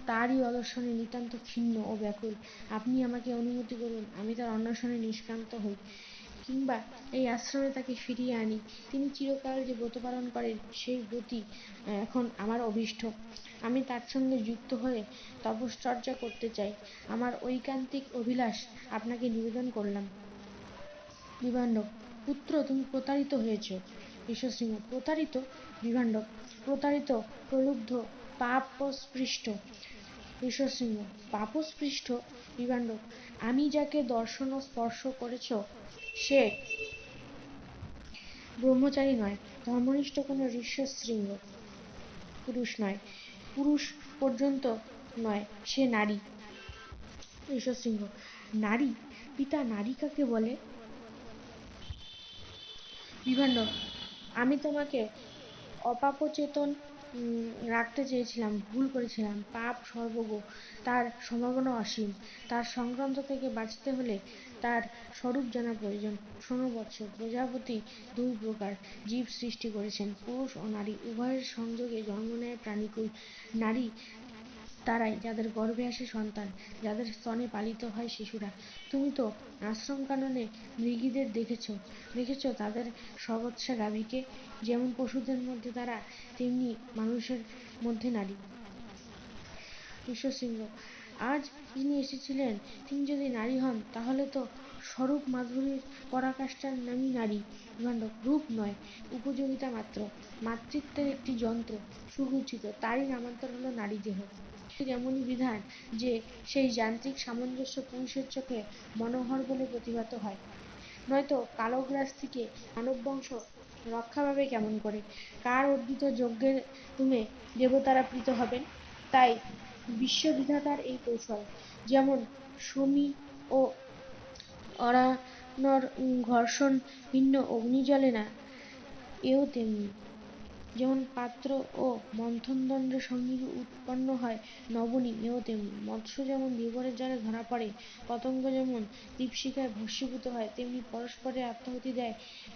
তারই অদর্শনে নিতান্ত ক্ষীণ ও ব্যাকুল। আপনি আমাকে অনুমতি করুন, আমি তার অন্বেষণে নিষ্ক্রান্ত হই, কিংবা এই আশ্রমে তাকে ফিরিয়ে আনি। তিনি চিরকাল যে ব্রত পালন করেন সেই ব্রতই এখন আমার অভীষ্ট। আমি তার সঙ্গে যুক্ত হয়ে তপশ্চর্যা করতে চাই। আমার ঐকান্তিক অভিলাষ আপনাকে নিবেদন করলাম। বিভাণ্ডক, পুত্র, তুমি প্রতারিত হয়েছ। ঋষ্যশৃঙ্গ, প্রতারিত? বিভাণ্ডক, প্রতারিত, প্রলুব্ধ, পাপস্পৃষ্ট। ঋষ্যশৃঙ্গ, পাপস্পৃষ্ট? বিভাণ্ডক, আমি যাকে দর্শন ও স্পর্শ করেছ সে ব্রহ্মচারী নয়, ধর্মনিষ্ঠ কোনো ঋষ্যশৃঙ্গ পুরুষ নয়, পুরুষ পর্যন্ত নয়, সে নারী। ঋষশৃঙ্গ: নারী? পিতা, নারী কাকে বলে? বিভাণ্ডক: আমি তোমাকে অপাপচেতন রাখতে চেয়েছিলাম, ভুল করেছিলাম। পাপ সর্বগ, তার সম্ভাবনা অসীম। তার সংক্রান্ত থেকে বাঁচতে হলে তার স্বরূপ জানা প্রয়োজন। শোনো বৎস, প্রজাপতি দুই প্রকার জীব সৃষ্টি করেছেন, পুরুষ ও নারী। উভয়ের সংযোগে জন্ম নেয় প্রাণীকুল। নারী তারাই যাদের গর্ভে আসে সন্তান, যাদের স্তনে পালিত হয় শিশুরা। তুমি তো আশ্রম কাননে মৃগীদের দেখেছ তাদের সবৎসা গাভীকে। যেমন পশুদের মধ্যে তারা, তেমনি মানুষের মধ্যে নারী। ঋষ্যশৃঙ্গ: আজ যিনি এসেছিলেন তিনি যদি নারী হন, তাহলে তো স্বরূপ মাধুরীর পরাকাষ্ঠার নামই নারী। বিভাণ্ডক: রূপ নয়, উপযোগিতা মাত্র। মাতৃত্বের একটি যন্ত্র সুগঠিত, তারই নামান্তর হলো নারী দেহ। এমনই বিধান যে সেই যান্ত্রিক সামঞ্জস্য পুরুষের চোখে মনোহর বলে প্রতিভাত হয়। নয়তো কালগ্রাস থেকে মানববংশ রক্ষা পাবে কেমন করে? কার অর্জিত যজ্ঞের হোমে দেবতারা প্রীত হবেন? তাই বিশ্ববিধাতার এই কৌশল। যেমন শমী ও অরানর ঘর্ষণ ভিন্ন অগ্নি জ্বলে না, এও তেমনি। যেমন পাত্র ও মন্থনদণ্ডে সংযোগে উৎপন্ন হয় নবনী, এও তেমনি। মৎস্য যেমন ধীবরের জালে ধরা পড়ে, পতঙ্গ যেমন দীপশিখায় ভস্মীভূত হয়, তেমনি পরস্পরে আত্মাহুতি দেয়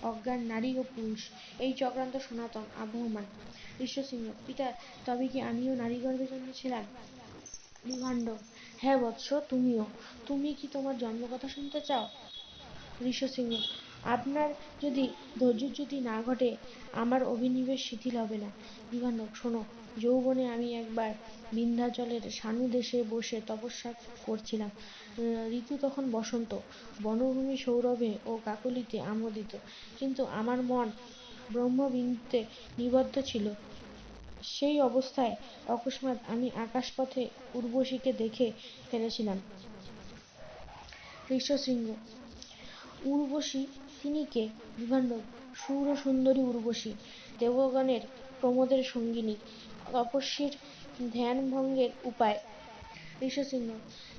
অজ্ঞান নারী ও পুরুষ। এই চক্রান্ত সনাতন, আবহমান। ঋষ্যশৃঙ্গ: পিতা, তবে কি আমিও নারীগর্ভে জন্মেছিলাম? বিভাণ্ডক: হ্যাঁ বৎস, তুমিও। তুমি কি তোমার জন্মকথা শুনতে চাও? ঋষ্যশৃঙ্গ: আপনার যদি ধৈর্যচ্যুতি না ঘটে, আমার অভিনিবেশ শিথিল হবে না। বিভাণ্ডক: শোনো। যৌবনে আমি একবার বিন্ধ্যাচলের সানুদেশে বসে তপস্যা করছিলাম। ঋতু তখন বসন্ত। বনভূমি সৌরভে ও কাকলিতে আমোদিত, কিন্তু আমার মন ব্রহ্মবিন্দুতে নিবদ্ধ ছিল। সেই অবস্থায় অকস্মাৎ আমি আকাশপথে উর্বশীকে দেখে ফেলেছিলাম। ঋষ্যশৃঙ্গ: উর্বশী তিনি কে? বিভাণ্ডক: সুরসুন্দরী উর্বশী, দেবগণের প্রমোদের সঙ্গিনী, তপস্বীর ধ্যানভঙ্গের উপায়। ঋষ্যশৃঙ্গ: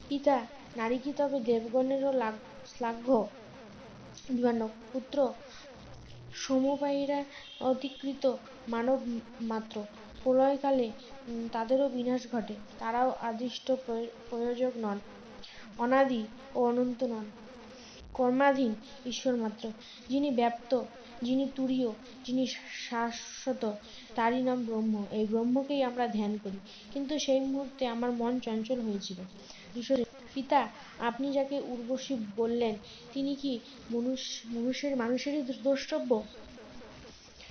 পিতা, নারী কি তবে দেবগণেরও শ্লাঘ্য? বিভাণ্ডক: পুত্র, সমপায়ীরা অতিকৃত মানব মাত্র। প্রলয়কালে তাদেরও বিনাশ ঘটে, তারাও আদিষ্ট প্রয়োজক নন, অনাদি ও অনন্ত নন, কর্মাধীন ঈশ্বর মাত্র। যিনি ব্যাপ্ত, যিনি তুরীয়, যিনি শাশ্বত, তারই নাম ব্রহ্ম। এই ব্রহ্মকেই আমরা ধ্যান করি। কিন্তু সেই মুহূর্তে আমার মন চঞ্চল হয়েছিল। পিতা, আপনি যাকে উর্বশী বললেন, তিনি কি মানুষেরই দ্রষ্টব্য?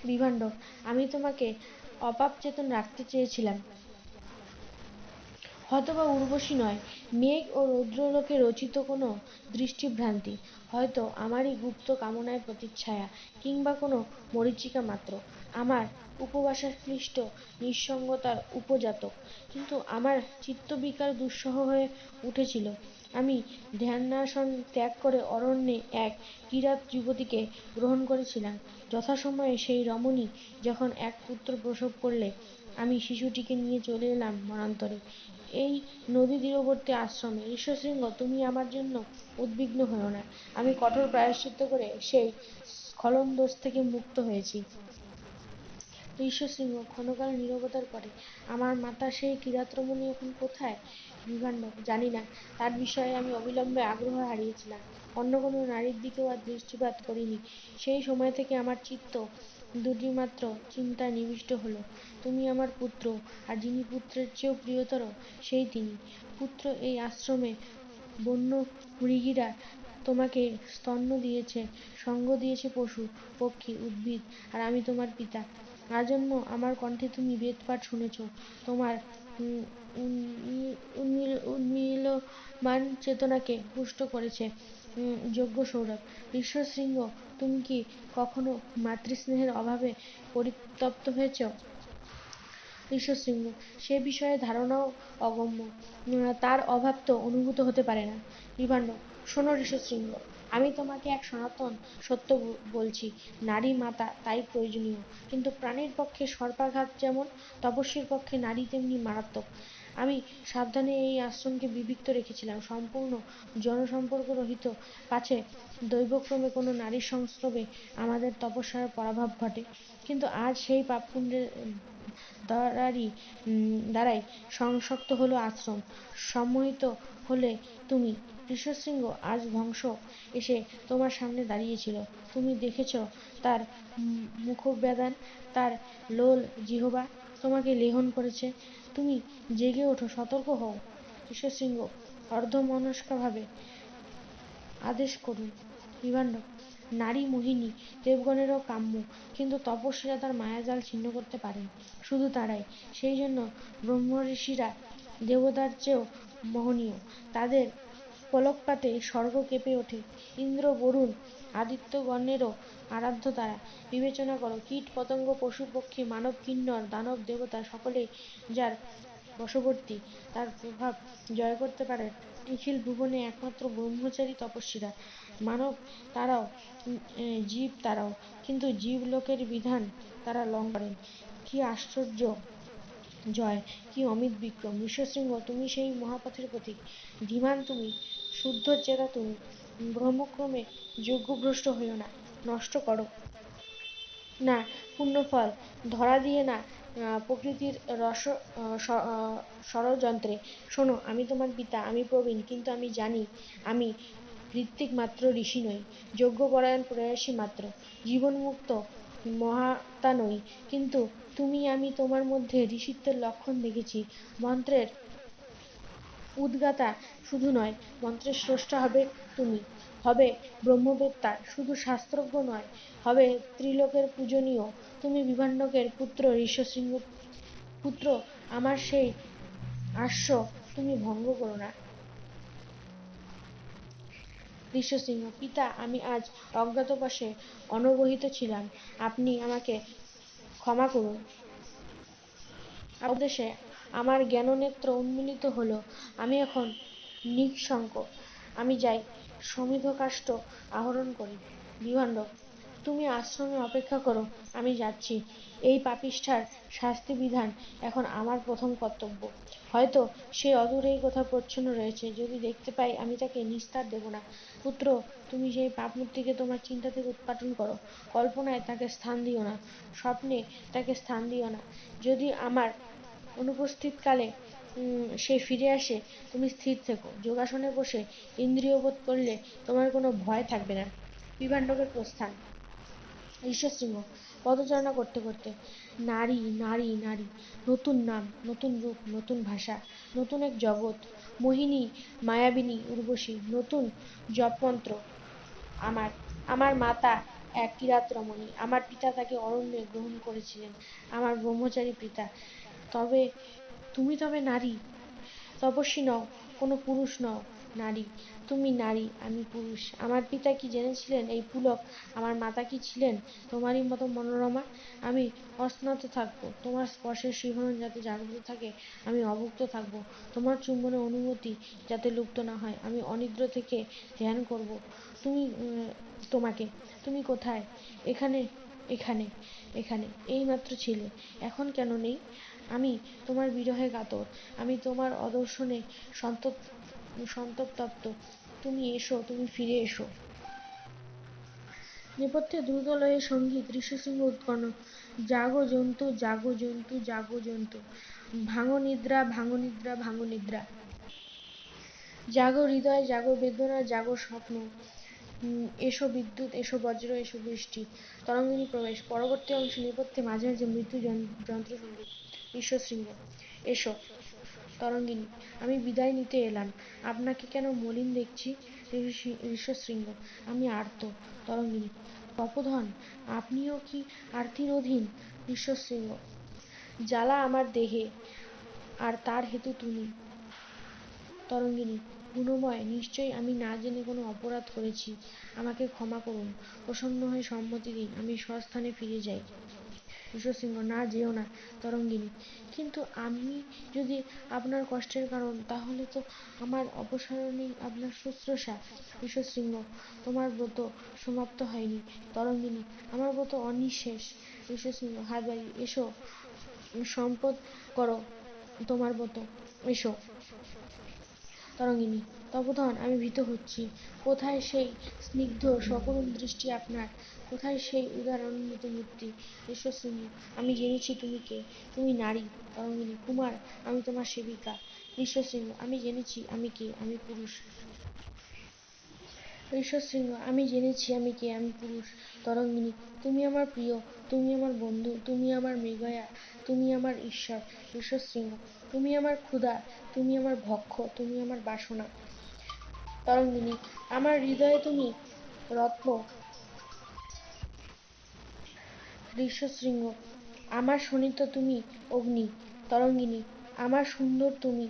বিভাণ্ডক: আমি তোমাকে অপাপচেতন রাখতে চেয়েছিলাম। হয়তোবা উর্বশী নয়, মেঘ ও রৌদ্রলোকে রচিত কোনো দৃষ্টিভ্রান্তি, হয়তো আমারই গুপ্ত কামনায় প্রতিচ্ছায়া, কিংবা কোনো মরীচিকা মাত্র, আমার উপবাসাক্লিষ্ট নিঃসঙ্গতার উপজাতক। কিন্তু আমার চিত্তবিকার দুঃসহ হয়ে উঠেছিল। আমি ধ্যানাসন ত্যাগ করে অরণ্যে এক কিরাত যুবতীকে গ্রহণ করেছিলাম। যথাসময়ে সেই রমণী যখন এক পুত্র প্রসব করলে, আমি শিশুটিকে নিয়ে চলে এলাম বনান্তরে, এই নদী তীরবর্তী আশ্রমে। ঋষ্যশৃঙ্গ, তুমি আমার জন্য উদ্বিগ্ন হয়ো না। আমি কঠোর প্রায়শ্চিত্ত করে সেই স্খলনদোষ থেকে মুক্ত হয়েছি। ঋষ্যশৃঙ্গ ক্ষণকাল নীরবতার পরে: আমার মাতা সেই কিরাতরমণী এখন কোথায়? বিভাণ্ডক: জানি না, তার বিষয়ে আমি অবিলম্বে আগ্রহ হারিয়েছিলাম। অন্য কোনো নারীর দিকেও আর দৃষ্টিপাত করিনি। সেই সময় থেকে আমার চিত্ত দুটিমাত্র চিন্তায় নিবিষ্ট হল, তুমি আমার পুত্র, আর যিনি পুত্রের চেয়েও প্রিয়তর, সেই তিনি। পুত্র, এই আশ্রমে বন্য মৃগীরা তোমাকে স্তন্য দিয়েছে, সঙ্গ দিয়েছে পশু, পক্ষী, উদ্ভিদ, আর আমি তোমার পিতা। আজন্ম আমার কণ্ঠে তুমি বেদপাঠ শুনেছ, তোমার উন্মীলমান চেতনাকে পুষ্ট করেছে যজ্ঞ সৌরভ। ঋষ্যশৃঙ্গ, তুমি কি কখনো মাতৃস্নেহের অভাবে পরিতপ্ত হয়েছ? ঋষ্যশৃঙ্গ: সে বিষয়ে ধারণাও অগম্য, তার অভাব তো অনুভূত হতে পারে না। বিভাণ্ডক: শোনো ঋষ্যশৃঙ্গ, আমি তোমাকে এক সনাতন সত্য বলছি, নারী মাতা তাই প্রয়োজনীয়, কিন্তু প্রাণীর পক্ষে সর্পাঘাত যেমন, তপস্বীর পক্ষে নারী তেমনি মারাত্মক। আমি সাবধানে এই আশ্রমকে বিভক্ত রেখেছিলাম, সম্পূর্ণ জনসম্পর্ক রহিত, পাছে দৈবক্রমে কোনো নারীর সংস্রবে আমাদের তপস্যার পরাভব ঘটে। কিন্তু আজ সেই পাপপুণ্যের দ্বারাই সংশক্ত হলো আশ্রম, সম্মোহিত হলে তুমি। ঋষ্যশৃঙ্গ, আজ ধ্বংস এসে তোমার সামনে দাঁড়িয়েছিল, তুমি দেখেছ তার মুখব্যাদান, তার লোল জিহ্বা তোমাকে লেহন করেছে। তুমি জেগে ওঠো, সতর্ক হও। ঋষ্যশৃঙ্গ অর্ধমনস্কভাবে আদেশ করুন। বিভাণ্ডক, নারী মোহিনী, দেবগণেরও কাম্য, কিন্তু তপস্বীরা তার মায়াজাল ছিন্ন করতে পারেন, শুধু তারাই। সেই জন্য ব্রহ্মঋষিরা দেবতার চেয়েও মোহনীয়, তাদের পলকপাতে স্বর্গ কেঁপে ওঠে। ইন্দ্র, বরুণ, আদিত্যগণেরও আরাধ্য তারা। বিবেচনা করো, কীট পতঙ্গ, পশু পক্ষী, মানব কিন্নর, দানব দেবতা সকলেই যার বশবর্তী, তার প্রভাব জয় করতে পারে নিখিল ভুবনে একমাত্র ব্রহ্মচারী তপস্বীরা। মানব তারাও, জীব তারাও, কিন্তু জীবলোকের বিধান তারা লঙ্ঘন করেন। কি আশ্চর্য জয়, কি অমিত বিক্রম! ঋষ্যশৃঙ্গ, তুমি সেই মহাপথের প্রতীক। ধীমান তুমি, শুদ্ধ চেতা তুমি। ব্রহ্মক্রমে যজ্ঞভ্রষ্ট হইও না, নষ্ট করো না পুণ্যফল, ধরা দিয়ে না প্রকৃতির ষড়যন্ত্রে। শোনো, আমি তোমার পিতা, আমি প্রবীণ, কিন্তু আমি জানি আমি ঋত্বিক মাত্র, ঋষি নই, যজ্ঞপরায়ণ প্রয়াসী মাত্র, জীবন্মুক্ত মহাত্মা নই। কিন্তু তুমি, আমি তোমার মধ্যে ঋষিত্বের লক্ষণ দেখেছি। মন্ত্রের উদ্গাতা শুধু নয়, মন্ত্রের স্রষ্টা হবে তুমি, হবে ব্রহ্মবেত্তা, শুধু শাস্ত্রজ্ঞ নয়, হবে ত্রিলোকের পূজনীয়। তুমি বিভাণ্ডকের পুত্র, ঋষ্যশৃঙ্গ পুত্র, আমার সেই আশ্ব তুমি ভঙ্গ করো না। ঋষ্যশৃঙ্গ, পিতা, আমি আজ অজ্ঞাতবশে অনবহিত ছিলাম, আপনি আমাকে ক্ষমা করুন। অবশেষে আমার জ্ঞাননেত্র উন্মীলিত হল, আমি এখন নিঃশঙ্ক। আমি যাই, সমিধকাষ্ঠ আহরণ করি। বিভাণ্ডক, তুমি আশ্রমে অপেক্ষা করো, আমি যাচ্ছি। এই পাপিষ্ঠার শাস্তি বিধান এখন আমার প্রথম কর্তব্য। হয়তো সে অদূরেই কোথাও প্রচ্ছন্ন রয়েছে, যদি দেখতে পাই আমি তাকে নিস্তার দেব না। পুত্র, তুমি সেই পাপমূর্তিকে তোমার চিন্তা থেকে উৎপাটন করো, কল্পনায় তাকে স্থান দিও না, স্বপ্নে তাকে স্থান দিও না। যদি আমার অনুপস্থিতকালে সে ফিরে আসে, তুমি স্থির থেকো, যোগাসনে বসে ইন্দ্রিয়বোধ করলে তোমার কোনো ভয় থাকবে না। বিভাণ্ডকের প্রস্থান। ঋষ্যশৃঙ্গ পদচারণা করতে করতে, নারী, নারী, নারী, নতুন নাম, নতুন রূপ, নতুন ভাষা, নতুন এক জগৎ, মোহিনী, মায়াবিনী, উর্বশী, নতুন জপমন্ত্র। আমার আমার মাতা এক কিরাত রমণী, আমার পিতা তাকে অরণ্যে গ্রহণ করেছিলেন, আমার ব্রহ্মচারী পিতা। তবে তুমি তবে নারী, তপস্বী নও, কোনো পুরুষ নও, নারী। তুমি নারী, আমি পুরুষ। আমার পিতা কি জেনেছিলেন এই পুলক? আমার মাতা কি ছিলেন তোমারই মতো মনোরমা? আমি অস্নাত থাকবো, তোমার স্পর্শের শিহরণ যাতে জাগ্রত থাকে আমি অভুক্ত থাকবো, তোমার চুম্বনের অনুমতি যাতে লুপ্ত না হয় আমি অনিদ্র থেকে ধ্যান করব। তুমি তোমাকে তুমি কোথায়? এখানে, এখানে, এখানে এইমাত্র ছিলে, এখন কেন নেই? আমি তোমার বিরহে কাতর, আমি তোমার অদর্শনে সন্তপ্ত। তুমি এসো, তুমি ফিরে এসো। নেপথ্যে দ্রুতলয়ে সঙ্গীত, ঋষ্যশৃঙ্গ উৎকণ্ঠ, জাগো জন্তু, জাগো জন্তু, জাগো জন্তু, ভাঙো নিদ্রা, ভাঙো নিদ্রা, ভাঙো নিদ্রা, জাগো হৃদয়, জাগো বেদনা, জাগো স্বপ্ন। এসো বিদ্যুৎ, এসো বজ্র, এসো বৃষ্টি। তরঙ্গিনী প্রবেশ। পরবর্তী অংশে নেপথ্যে মাঝে মাঝে মৃত্যু যন্ত্রসঙ্গীত। ঋষ্যশৃঙ্গ, এসো। তরঙ্গিনী, আমি বিদায় নিতে এলাম, আপনাকে কেন মলিন দেখছি। ঋষ্যশৃঙ্গ, আমি আর্ত। তরঙ্গিনী, তপোধন, আপনিও কি আর্তির অধীন? ঋষ্যশৃঙ্গ, জ্বালা আমার দেহে, আর তার হেতু তুমি। তরঙ্গিনী, গুণময়, নিশ্চয়ই আমি না জেনে কোনো অপরাধ করেছি, আমাকে ক্ষমা করুন, প্রসন্ন হয়ে সম্মতি দিন, আমি স্বস্থানে ফিরে যাই। ঋষশৃঙ্গ না, যেও না তরঙ্গিনী। কিন্তু আমি যদি আপনার কষ্টের কারণ, তাহলে তো আমার অপসারণেই আপনার শুশ্রূষা। ঋষশৃঙ্গ, তোমার ব্রত সমাপ্ত হয়নি তরঙ্গিনী, আমার ব্রত অনিঃশেষ। ঋষশৃঙ্গ হাত বাড়িয়ে, এসো সম্পদ করো তোমার ব্রত, এসো। তরঙ্গিনী, তপোধন, আমি ভীত হচ্ছি। কোথায় সেই স্নিগ্ধ সকরুণ দৃষ্টি আপনার? কোথায় সেই উদার আনন্দিত মূর্তি? ঋষশৃঙ্গ, আমি জেনেছি তুমি কে, তুমি নারী। তরঙ্গিনী, কুমার, আমি তোমার সেবিকা। ঋষশৃঙ্গ, আমি জেনেছি আমি কে, আমি পুরুষ। ঋষশৃঙ্গ, আমি জেনেছি আমি কে, আমি পুরুষ। তরঙ্গিনী, তুমি আমার প্রিয়, তুমি আমার বন্ধু, তুমি আমার মৃগয়া, তুমি আমার ঈশ্বর। ঋষশৃঙ্গ, তুমি আমার ক্ষুধা, তুমি আমার ভক্ষ, তুমি আমার বাসনা। তরঙ্গিনী, আমার হৃদয়ে তুমি রত্ন। ঋষশৃঙ্গ, আমার শোণিত তুমি অগ্নি। তরঙ্গিনী, আমার সুন্দর তুমি।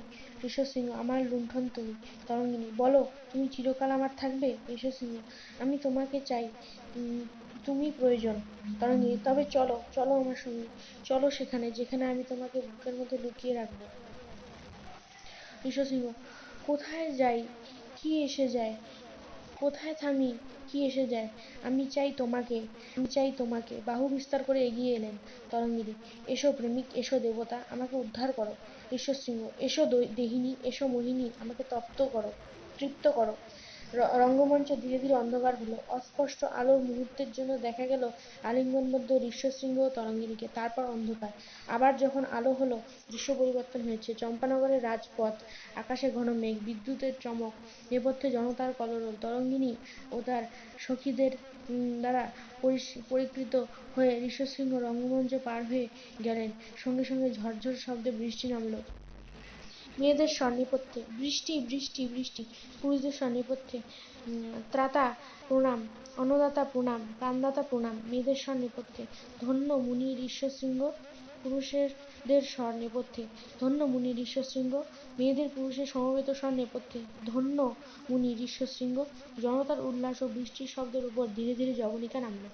ঋষশৃঙ্গ, আমার লুণ্ঠন তুমি। তরঙ্গিনী, বলো, তুমি চিরকাল আমার থাকবে? ঋষশৃঙ্গ, আমি তোমাকে চাই, তুমি প্রয়োজন। তরঙ্গিনী, তবে চলো, চলো আমার সঙ্গে, চলো সেখানে যেখানে আমি তোমাকে বুকের মধ্যে লুকিয়ে রাখবো। ঋষশৃঙ্গ, কোথায় যাই, কি এসে যায়, কোথায় থামি, কি এসে যায়? আমি চাই তোমাকে, আমি চাই তোমাকে। বাহু বিস্তার করে এগিয়ে এলেন। তরঙ্গিনী, এসো প্রেমিক, এসো দেবতা, আমাকে উদ্ধার করো। ঋষশৃঙ্গ, এসো দেহিনী, এসো মোহিনী, আমাকে তপ্ত করো, তৃপ্ত করো। রঙ্গমঞ্চ ধীরে ধীরে অন্ধকার হলো। অস্পষ্ট আলোর মুহূর্তের জন্য দেখা গেল আলিঙ্গনবদ্ধ ঋষ্যশৃঙ্গ ও তরঙ্গিনীকে। তারপর অন্ধকার। আবার যখন আলো হলো, দৃশ্য পরিবর্তন হয়েছে। চম্পানগরের রাজপথ, আকাশে ঘন মেঘ, বিদ্যুতের চমক, নেপথ্যে জনতার কলরব। তরঙ্গিনী ও তার সখীদের দ্বারা পরিকৃত হয়ে ঋষ্যশৃঙ্গ রঙ্গমঞ্চ পার হয়ে গেলেন। সঙ্গে সঙ্গে ঝরঝর শব্দে বৃষ্টি নামল। মেয়েদের স্বর নেপথ্যে, বৃষ্টি বৃষ্টি বৃষ্টি। পুরুষদের স্বর নেপথ্যে, ত্রাতা প্রণাম, অন্নদাতা প্রণাম, প্রাণদাতা প্রণাম। মেয়েদের স্বর নেপথ্যে, ধন্য মুনি ঋষ্যশৃঙ্গ। পুরুষদের স্বর নেপথ্যে, ধন্য মুনি ঋষ্যশৃঙ্গ। মেয়েদের পুরুষের সমবেত স্বর নেপথ্যে, ধন্য মুনি ঋষ্যশৃঙ্গ। জনতার উল্লাস ও বৃষ্টির শব্দের উপর ধীরে ধীরে যবনিকা নামল।